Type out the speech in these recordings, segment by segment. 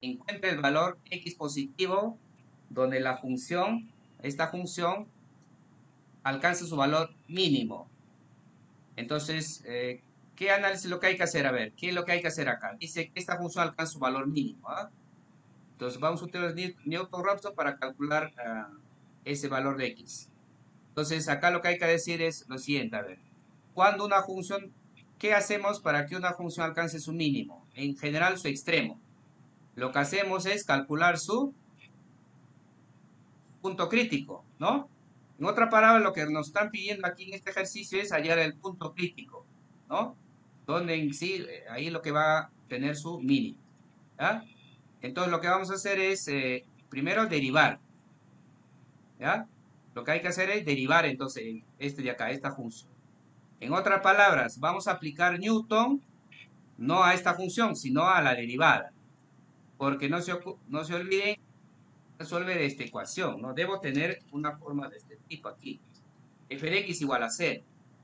encuentre el valor x positivo donde esta función alcanza su valor mínimo. Entonces, ¿qué análisis es lo que hay que hacer? A ver, ¿qué es lo que hay que hacer acá? Dice que esta función alcanza su valor mínimo. ¿Ah? Entonces, vamos a utilizar Newton-Raphson para calcular ese valor de x. Entonces, acá lo que hay que decir es lo siguiente, a ver. Cuando una función, ¿qué hacemos para que una función alcance su mínimo? En general, su extremo. Lo que hacemos es calcular su punto crítico, ¿no? En otra palabra, lo que nos están pidiendo aquí en este ejercicio es hallar el punto crítico, ¿no? Donde en sí, ahí lo que va a tener su mínimo, ¿ya? Entonces, lo que vamos a hacer es, primero, derivar, ¿ya? Lo que hay que hacer es derivar, entonces, este de acá, esta función. En otras palabras, vamos a aplicar Newton no a esta función, sino a la derivada. Porque no se olviden, resuelve de esta ecuación, ¿no? Debo tener una forma de este tipo aquí. F de x igual a 0,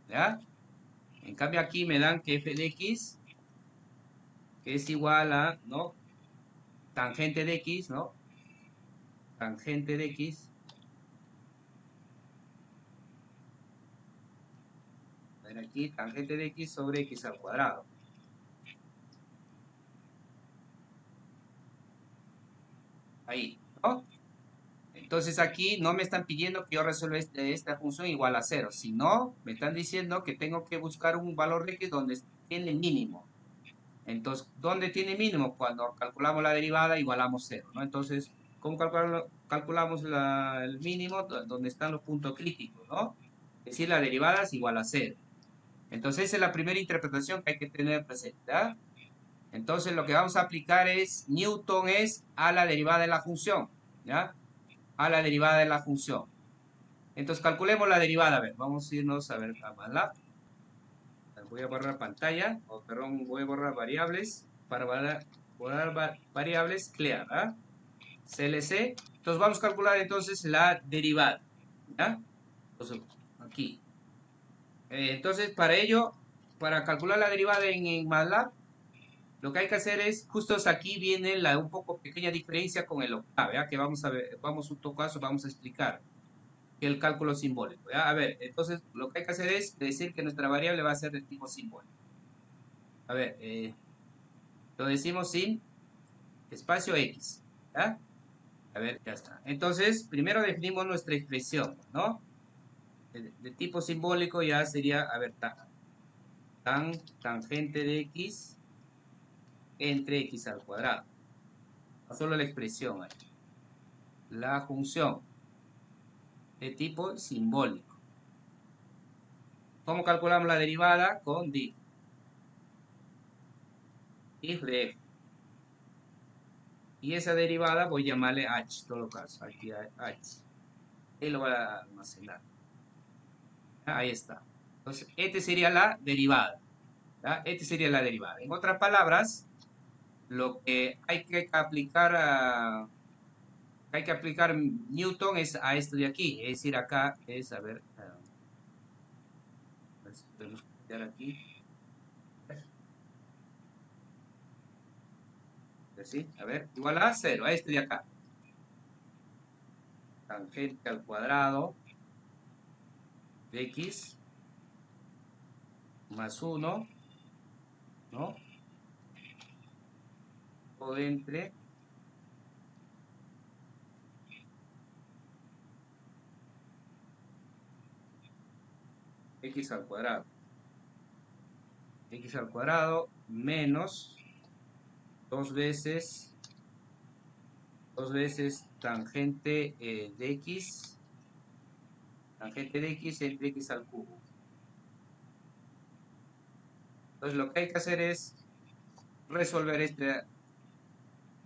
¿ya? En cambio aquí me dan que f de x es igual a, ¿no? Tangente de x, ¿no? Tangente de x. A ver aquí, tangente de x sobre x al cuadrado. Ahí, ¿no? Entonces aquí no me están pidiendo que yo resuelva esta función igual a 0, sino me están diciendo que tengo que buscar un valor de x donde tiene mínimo. Entonces, ¿dónde tiene mínimo? Cuando calculamos la derivada igualamos 0, ¿no? Entonces, ¿cómo calculamos el mínimo? Donde están los puntos críticos, ¿no? Es decir, la derivada es igual a 0. Entonces, esa es la primera interpretación que hay que tener presente, ¿ya? Entonces, lo que vamos a aplicar es, Newton es a la derivada de la función, ¿ya? A la derivada de la función. Entonces, calculemos la derivada. A ver, vamos a irnos a ver a MATLAB. Voy a borrar pantalla, o perdón, voy a borrar variables para borrar variables, clear, ¿ah? CLC. Entonces, vamos a calcular entonces la derivada, ¿ya? Entonces, aquí. Entonces, para ello, para calcular la derivada en MATLAB, lo que hay que hacer es, justo aquí viene la un poco pequeña diferencia con el octavo, ¿ya? Que vamos a ver, vamos un caso, vamos a explicar el cálculo simbólico, ¿ya? A ver, entonces lo que hay que hacer es decir que nuestra variable va a ser de tipo simbólico. A ver, lo decimos sin espacio x, ¿ya? A ver, ya está. Entonces, primero definimos nuestra expresión, ¿no? De tipo simbólico ya sería, a ver, tangente de x entre x al cuadrado. No solo la expresión ahí. La función de tipo simbólico. ¿Cómo calculamos la derivada? Con if de f. Y esa derivada voy a llamarle h, en todo caso, aquí h. Él lo va a almacenar. Ahí está. Entonces, esta sería la derivada. ¿Ya? Esta sería la derivada. En otras palabras, lo que hay que aplicar Newton es a esto de aquí. Es decir, acá es, a ver si podemos copiar aquí. ¿Sí? A ver, igual a 0, a este de acá. Tangente al cuadrado de x más 1, ¿no? O entre x al cuadrado. X al cuadrado menos dos veces tangente de x, tangente de x entre x al cubo. Entonces lo que hay que hacer es resolver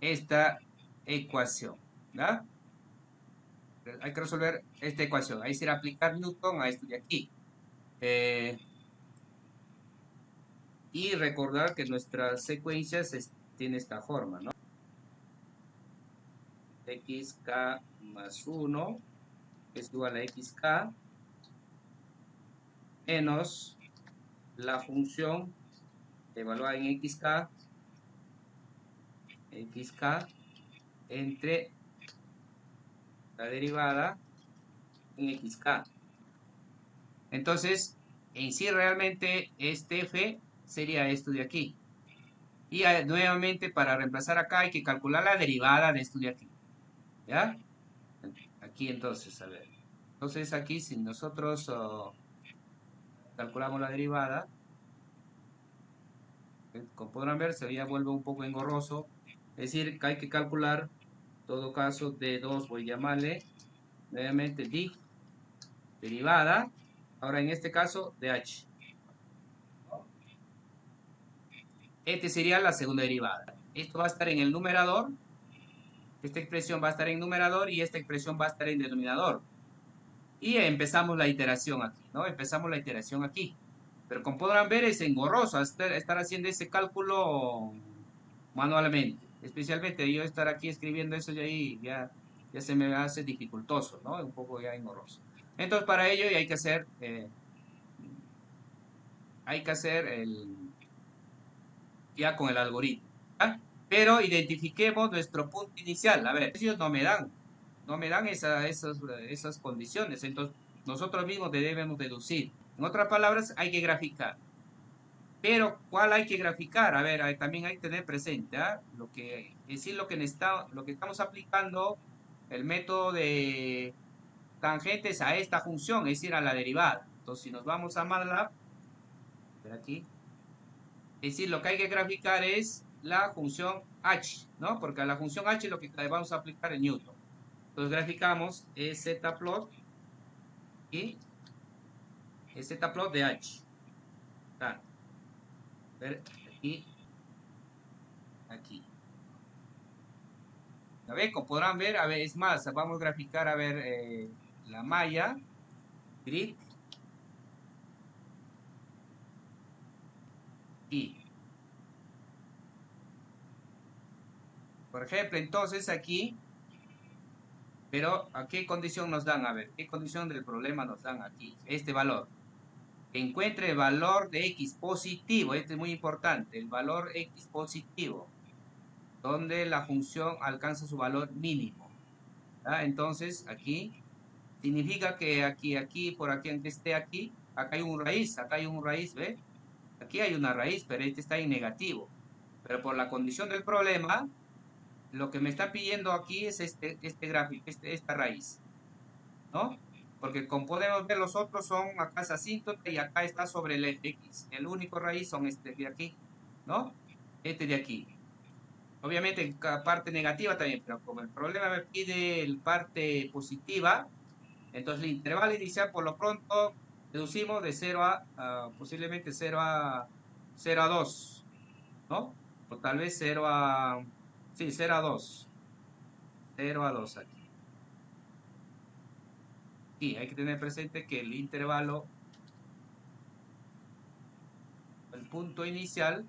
esta ecuación, ¿ya? Hay que resolver esta ecuación. Ahí será aplicar Newton a esto de aquí. Y recordar que nuestra secuencia tiene esta forma, ¿no? xk más 1 es igual a xk menos la función evaluada en xk entre la derivada en xk. Entonces, en sí realmente este f sería esto de aquí. Y nuevamente para reemplazar acá hay que calcular la derivada de esto de aquí. ¿Ya? Aquí entonces, a ver. Entonces aquí si nosotros calculamos la derivada, como podrán ver, se ya vuelve un poco engorroso. Es decir, que hay que calcular, en todo caso, D2, voy a llamarle nuevamente div, derivada, ahora en este caso de h. Este sería la segunda derivada. Esto va a estar en el numerador, esta expresión va a estar en numerador y esta expresión va a estar en denominador. Y empezamos la iteración aquí, ¿no? Empezamos la iteración aquí. Pero como podrán ver, es engorroso estar haciendo ese cálculo manualmente. Especialmente yo estar aquí escribiendo eso y ahí ya se me hace dificultoso, ¿no? Un poco ya engorroso. Entonces, para ello hay que hacer ya con el algoritmo. ¿Ya? Pero identifiquemos nuestro punto inicial. A ver, ellos no me dan esas condiciones. Entonces, nosotros mismos debemos deducir. En otras palabras, hay que graficar. Pero, ¿cuál hay que graficar? A ver, también hay que tener presente, ¿ah? Es decir, lo que estamos aplicando, el método de tangentes a esta función, es decir, a la derivada. Entonces, si nos vamos a MATLAB, ver aquí, es decir, lo que hay que graficar es la función h, ¿no? Porque a la función h es lo que vamos a aplicar en Newton. Entonces, graficamos zplot y zplot de h. Ah, ver, aquí, aquí. A ver, como podrán ver, a ver, es más, vamos a graficar, a ver, la malla, grid, y, por ejemplo, entonces aquí, pero ¿a qué condición nos dan? A ver, ¿qué condición del problema nos dan aquí? Este valor. Que encuentre el valor de x positivo, este es muy importante, el valor x positivo, donde la función alcanza su valor mínimo. ¿Ah? Entonces, aquí, significa que aquí, por aquí, aunque esté aquí, acá hay un raíz, ¿ve? Aquí hay una raíz, pero este está en negativo. Pero por la condición del problema, lo que me está pidiendo aquí es este gráfico, esta raíz, ¿no? Porque como podemos ver, los otros son acá es asíntota y acá está sobre el x. El único raíz son este de aquí, ¿no? Este de aquí. Obviamente en cada parte negativa también, pero como el problema me pide el parte positiva, entonces el intervalo inicial por lo pronto deducimos de 0 posiblemente 0 a 2, ¿no? O tal vez 0 a, sí, 0 a 2, 0 a 2 aquí. Y hay que tener presente que el intervalo, el punto inicial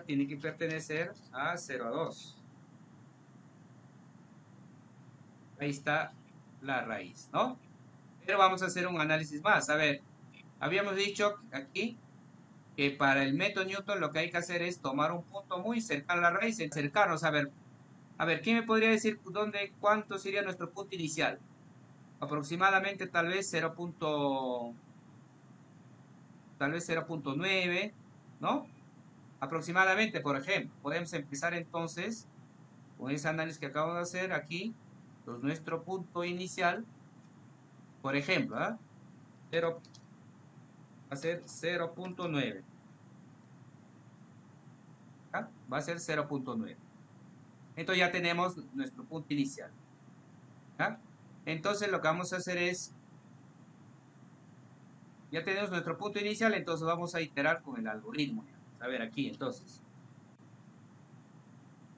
tiene que pertenecer a 0 a 2. Ahí está la raíz, ¿no? Pero vamos a hacer un análisis más. A ver, habíamos dicho aquí que para el método Newton lo que hay que hacer es tomar un punto muy cercano a la raíz, acercarnos. A ver, ¿quién me podría decir cuánto sería nuestro punto inicial? Aproximadamente tal vez 0.9, ¿no? Aproximadamente, por ejemplo. Podemos empezar entonces con ese análisis que acabamos de hacer aquí. Pues nuestro punto inicial, por ejemplo, ¿ah? Va a ser 0.9. ¿Ah? Va a ser 0.9. Entonces ya tenemos nuestro punto inicial. ¿Ah? Entonces lo que vamos a hacer es, ya tenemos nuestro punto inicial, entonces vamos a iterar con el algoritmo. A ver, aquí entonces.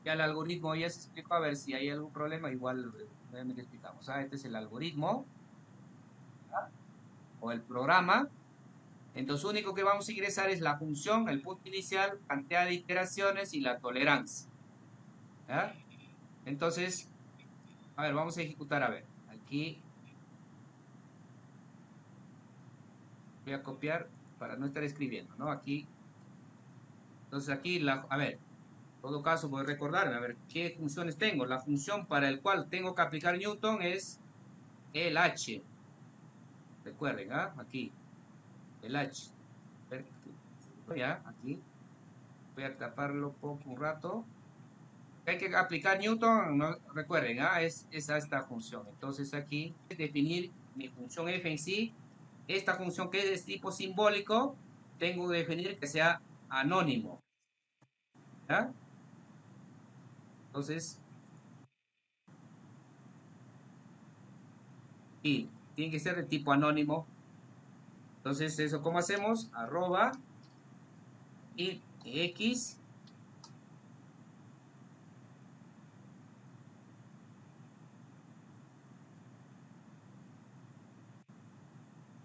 Ya el algoritmo ya se explicó, a ver si hay algún problema, igual nuevamente explicamos. Este es el algoritmo, ¿ah? O el programa. Entonces, lo único que vamos a ingresar es la función, el punto inicial, cantidad de iteraciones y la tolerancia. ¿Ya? Entonces, a ver, vamos a ejecutar, a ver. Aquí voy a copiar para no estar escribiendo, ¿no? Aquí, entonces aquí, a ver. todo caso, voy a recordarme, a ver, ¿qué funciones tengo? La función para el cual tengo que aplicar Newton es el h. Recuerden, ¿ah? Aquí, el h. A ver, ya, aquí. Voy a taparlo poco un rato. Hay que aplicar Newton, no, recuerden, ¿ah? Es a esta función. Entonces aquí, definir mi función f en sí. Esta función que es de tipo simbólico, tengo que definir que sea anónimo. ¿Ya? Entonces, y tiene que ser de tipo anónimo. Entonces, ¿eso cómo hacemos? Arroba y x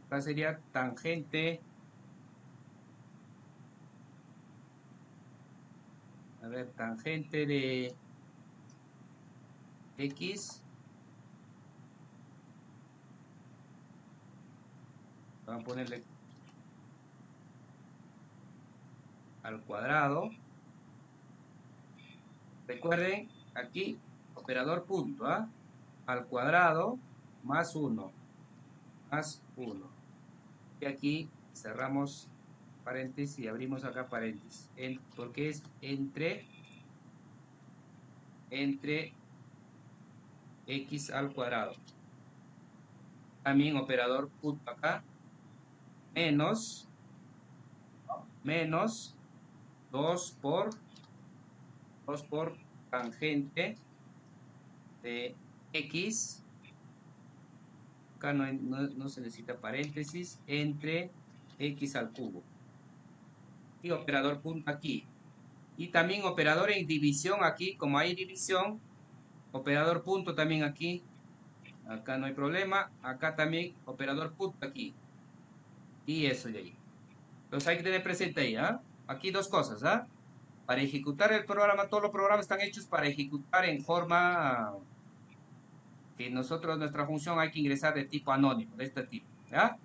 acá sería tangente, a ver, tangente de x, vamos a ponerle al cuadrado. Recuerden, aquí, operador punto, ¿ah? Al cuadrado más 1, más 1. Y aquí cerramos paréntesis y abrimos acá paréntesis, porque es entre x al cuadrado. También operador punto acá, menos 2 por tangente de x, acá no se necesita paréntesis, entre x al cubo. Y operador punto aquí. Y también operador en división aquí, como hay división, operador punto también aquí. Acá no hay problema. Acá también operador punto aquí. Y eso de ahí. Entonces hay que tener presente ahí, ¿ah? Aquí dos cosas, ¿ah? Para ejecutar el programa, todos los programas están hechos para ejecutar en forma que nosotros, nuestra función hay que ingresar de tipo anónimo, de este tipo, ¿ya?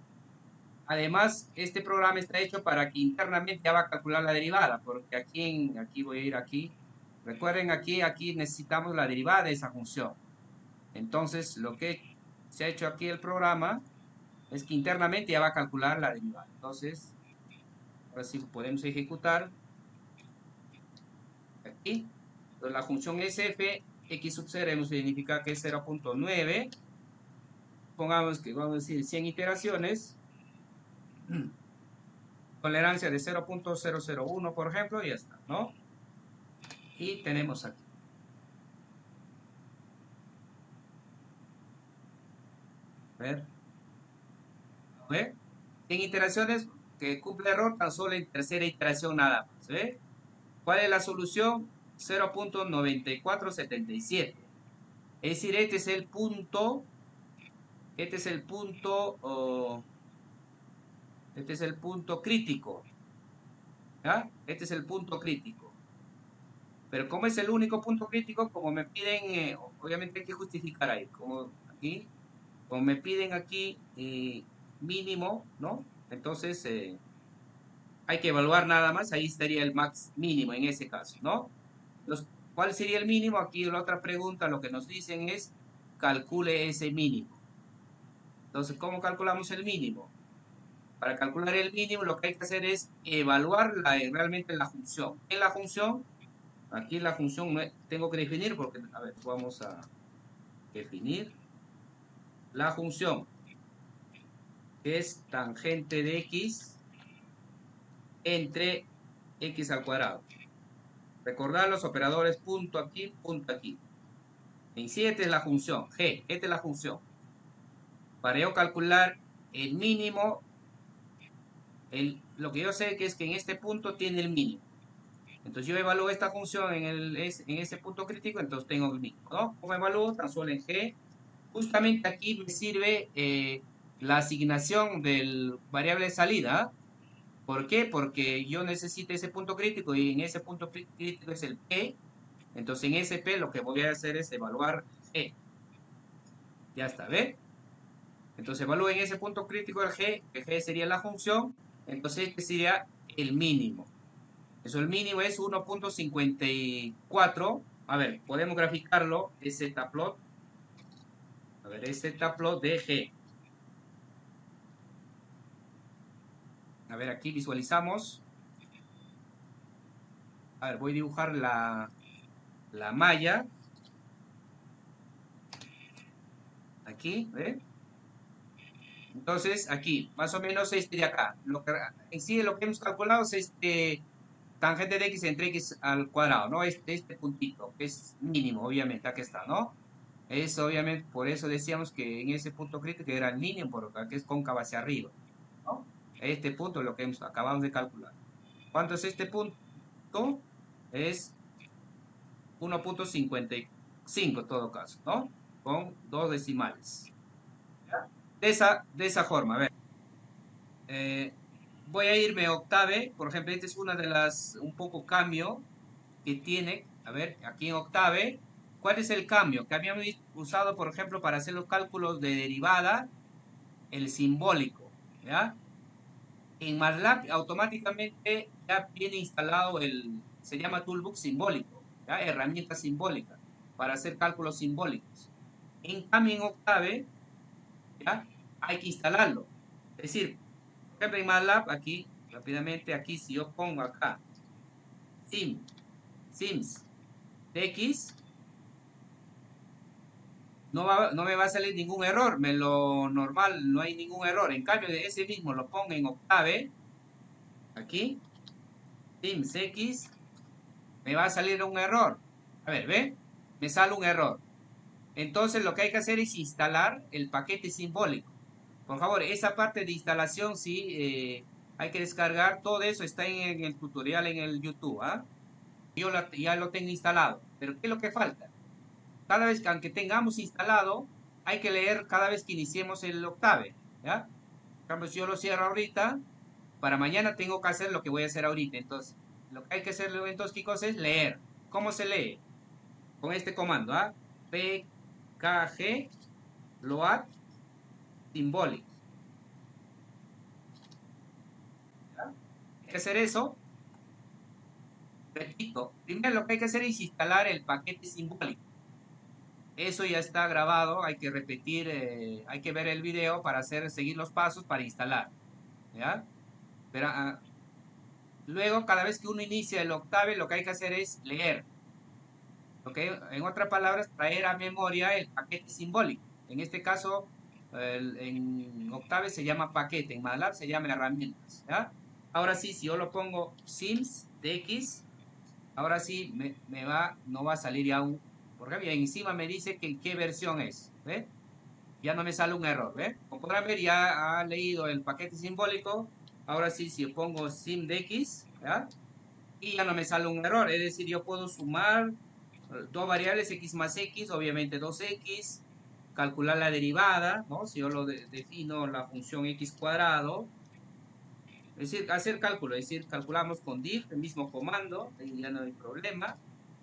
Además, este programa está hecho para que internamente ya va a calcular la derivada, porque aquí voy a ir aquí. Recuerden, aquí necesitamos la derivada de esa función. Entonces, lo que se ha hecho aquí el programa es que internamente ya va a calcular la derivada. Entonces, ahora sí podemos ejecutar aquí. Entonces, la función SF, x sub 0, significa que es 0.9. Pongamos que vamos a decir 100 iteraciones. Tolerancia de 0.001, por ejemplo, y ya está, ¿no? Y tenemos aquí. A ver, a ver. 100 iteraciones que cumple error tan solo en tercera iteración nada más, ¿ve? ¿Cuál es la solución? 0.9477. Es decir, este es el punto, este es el punto crítico, ¿ya? Este es el punto crítico. Pero como es el único punto crítico, como me piden, obviamente hay que justificar ahí, como aquí, como me piden aquí mínimo, ¿no? Entonces hay que evaluar nada más, ahí estaría el max mínimo en ese caso, ¿no? Entonces, ¿cuál sería el mínimo? Aquí la otra pregunta, lo que nos dicen es, calcule ese mínimo. Entonces, ¿cómo calculamos el mínimo? Para calcular el mínimo, lo que hay que hacer es evaluar realmente la función. En la función, aquí la función tengo que definir, porque, a ver, vamos a definir la función, que es tangente de x entre x al cuadrado. Recordar los operadores punto aquí, punto aquí. En sí, esta es la función, g, esta es la función. Para yo calcular el mínimo, lo que yo sé que es que en este punto tiene el mínimo. Entonces yo evalúo esta función en ese punto crítico, entonces tengo el mínimo, ¿no? ¿Cómo evalúo? Tan solo en g. Justamente aquí me sirve la asignación del variable de salida. ¿Por qué? Porque yo necesito ese punto crítico y en ese punto crítico es el P. Entonces en ese P lo que voy a hacer es evaluar G. Ya está, ¿ve? Entonces evalúo en ese punto crítico el G, que G sería la función. Entonces este sería el mínimo. Eso el mínimo es 1.54. A ver, podemos graficarlo, ese plot. A ver, este plot de G. A ver, aquí visualizamos. A ver, voy a dibujar la malla. Aquí, ¿ve? Entonces, aquí, más o menos este de acá. En sí, lo que hemos calculado es este tangente de x entre x al cuadrado, ¿no? Este puntito, que es mínimo, obviamente, aquí está, ¿no? Es obviamente, por eso decíamos que en ese punto crítico era el mínimo, porque es cóncavo hacia arriba, ¿no? Este punto es lo que acabamos de calcular. ¿Cuánto es este punto? Es 1.55 en todo caso, ¿no? Con dos decimales. De esa forma, a ver. Eh, voy a irme a octave, por ejemplo, esta es una de las, un poco cambio que tiene, a ver, aquí en octave, ¿cuál es el cambio? Que habíamos usado, por ejemplo, para hacer los cálculos de derivada, el simbólico, ¿ya? En MATLAB automáticamente ya viene instalado se llama Toolbox simbólico, ¿ya? Herramienta simbólica, para hacer cálculos simbólicos. En cambio, en Octave, ¿ya? Hay que instalarlo. Es decir, por ejemplo, en MATLAB, aquí, rápidamente, aquí, si yo pongo acá, sims, x, no me va a salir ningún error, lo normal, no hay ningún error. En cambio, de ese mismo lo pongo en Octave, aquí, sims, x, me va a salir un error. A ver, ¿ve? Me sale un error. Entonces lo que hay que hacer es instalar el paquete simbólico. Por favor, esa parte de instalación sí hay que descargar. Todo eso está en el tutorial en el YouTube. ¿Ah? Yo ya lo tengo instalado. Pero ¿qué es lo que falta? Cada vez que, aunque tengamos instalado, hay que leer cada vez que iniciemos el Octave. ¿Ya? Por ejemplo, si yo lo cierro ahorita, para mañana tengo que hacer lo que voy a hacer ahorita. Entonces, lo que hay que hacer entonces, chicos, es leer. ¿Cómo se lee? Con este comando, ¿ah? pkg load symbolic. ¿Ya? Hay que hacer eso. Repito, primero lo que hay que hacer es instalar el paquete simbólico. Eso ya está grabado, hay que repetir, hay que ver el video para seguir los pasos para instalar. ¿Ya? Pero, luego, cada vez que uno inicia el Octave, lo que hay que hacer es leer. ¿Ok? En otras palabras, traer a memoria el paquete simbólico. En este caso, en Octave se llama paquete, en MATLAB se llama herramientas. ¿Ya? Ahora sí, si yo lo pongo sims de x, ahora sí no va a salir ya porque bien, encima me dice que qué versión es. ¿Ve? Ya no me sale un error. ¿Ve? Como podrán ver, ya ha leído el paquete simbólico. Ahora sí, si yo pongo sim de x, ¿ya? Y ya no me sale un error. Es decir, yo puedo sumar dos variables x más x, obviamente 2x, calcular la derivada, ¿no? Si yo lo defino la función x cuadrado, es decir, hacer cálculo, es decir, calculamos con diff, el mismo comando, ahí ya no hay problema,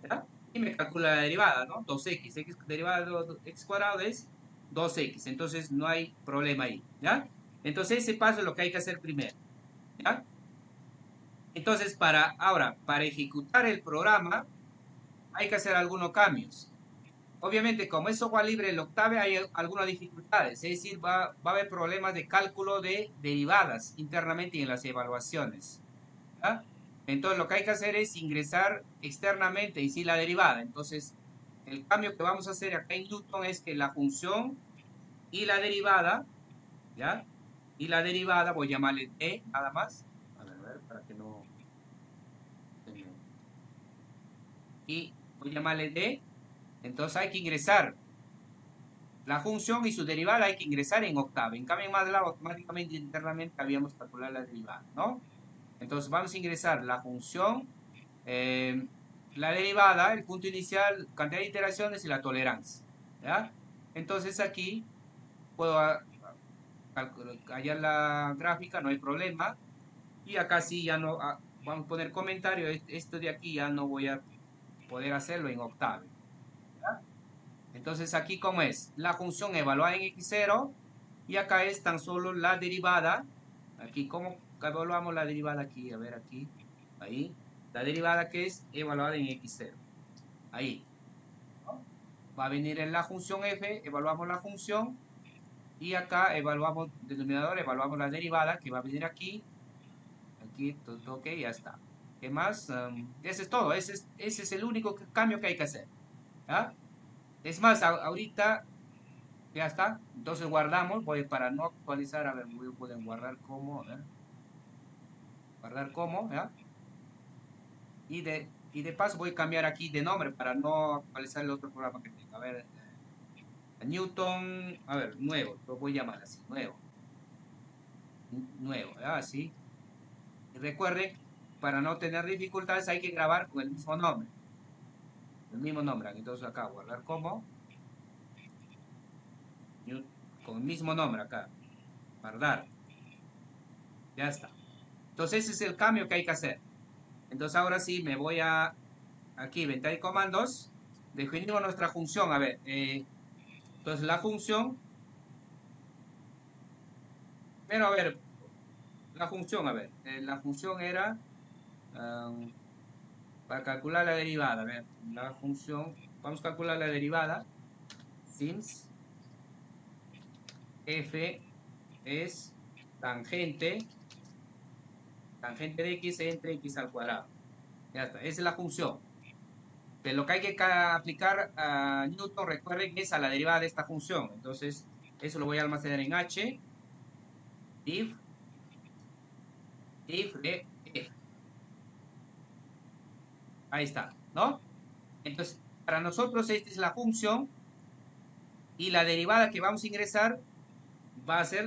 ¿ya? Y me calcula la derivada, ¿no? 2x, x derivada de x cuadrado es 2x, entonces no hay problema ahí, ¿ya? Entonces ese paso es lo que hay que hacer primero, ¿ya? Entonces, para ejecutar el programa, hay que hacer algunos cambios. Obviamente, como es software libre el Octave, hay algunas dificultades, es decir, va a haber problemas de cálculo de derivadas internamente en las evaluaciones. ¿Ya? Entonces, lo que hay que hacer es ingresar externamente y sí la derivada. Entonces, el cambio que vamos a hacer acá en Newton es que la función y la derivada, ¿ya? Y la derivada, voy a llamarle D, nada más. A ver, para que no... Y voy a llamarle D. Entonces hay que ingresar la función y su derivada, hay que ingresar en Octave. En cambio, en MATLAB automáticamente internamente habíamos calculado la derivada, ¿no? Entonces vamos a ingresar la función, eh, la derivada, el punto inicial, cantidad de iteraciones y la tolerancia, ¿ya? Entonces aquí puedo hallar la gráfica, no hay problema. Y acá sí ya no, vamos a poner comentario, esto de aquí ya no voy a poder hacerlo en Octave. Entonces aquí como es, la función evaluada en x0 y acá es tan solo la derivada. Aquí, ¿cómo evaluamos la derivada aquí? A ver aquí, ahí. la derivada que es evaluada en x0. Ahí. Va a venir en la función f, evaluamos la función y acá evaluamos denominador, evaluamos la derivada que va a venir aquí. Aquí, todo ok, ya está. ¿Qué más? Ese es todo, ese es el único cambio que hay que hacer. ¿Ah? Es más, ahorita ya está. Entonces guardamos, voy para no actualizar, a ver, pueden guardar como, a ver, guardar como, ¿ya? Y de paso voy a cambiar aquí de nombre para no actualizar el otro programa que tengo. A ver, Newton, a ver, nuevo, lo voy a llamar así, nuevo, nuevo, así. Y recuerden, para no tener dificultades hay que grabar con el mismo nombre. Entonces acá, guardar como, con el mismo nombre acá, guardar, ya está. Entonces ese es el cambio que hay que hacer. Entonces ahora sí me voy a, aquí, ventana y comandos, definimos nuestra función, a ver, entonces la función, pero a ver, la función, a ver, la función era, um, para calcular la derivada, a ver, la función, vamos a calcular la derivada, since f es tangente, tangente de x entre x al cuadrado. Ya está, esa es la función. Pero lo que hay que aplicar a Newton, recuerden que es a la derivada de esta función. Entonces, eso lo voy a almacenar en h, if de f. Ahí está, ¿no? Entonces, para nosotros esta es la función y la derivada que vamos a ingresar va a ser,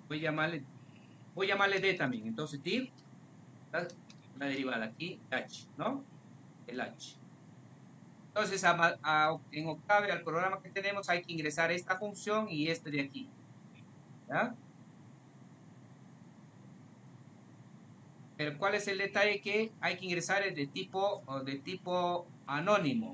voy a llamarle, d también. Entonces, div, la derivada aquí, h, ¿no? El h. Entonces, en Octave, al programa que tenemos, hay que ingresar esta función y este de aquí. ¿Ya? Pero ¿cuál es el detalle? Que hay que ingresar el de tipo anónimo.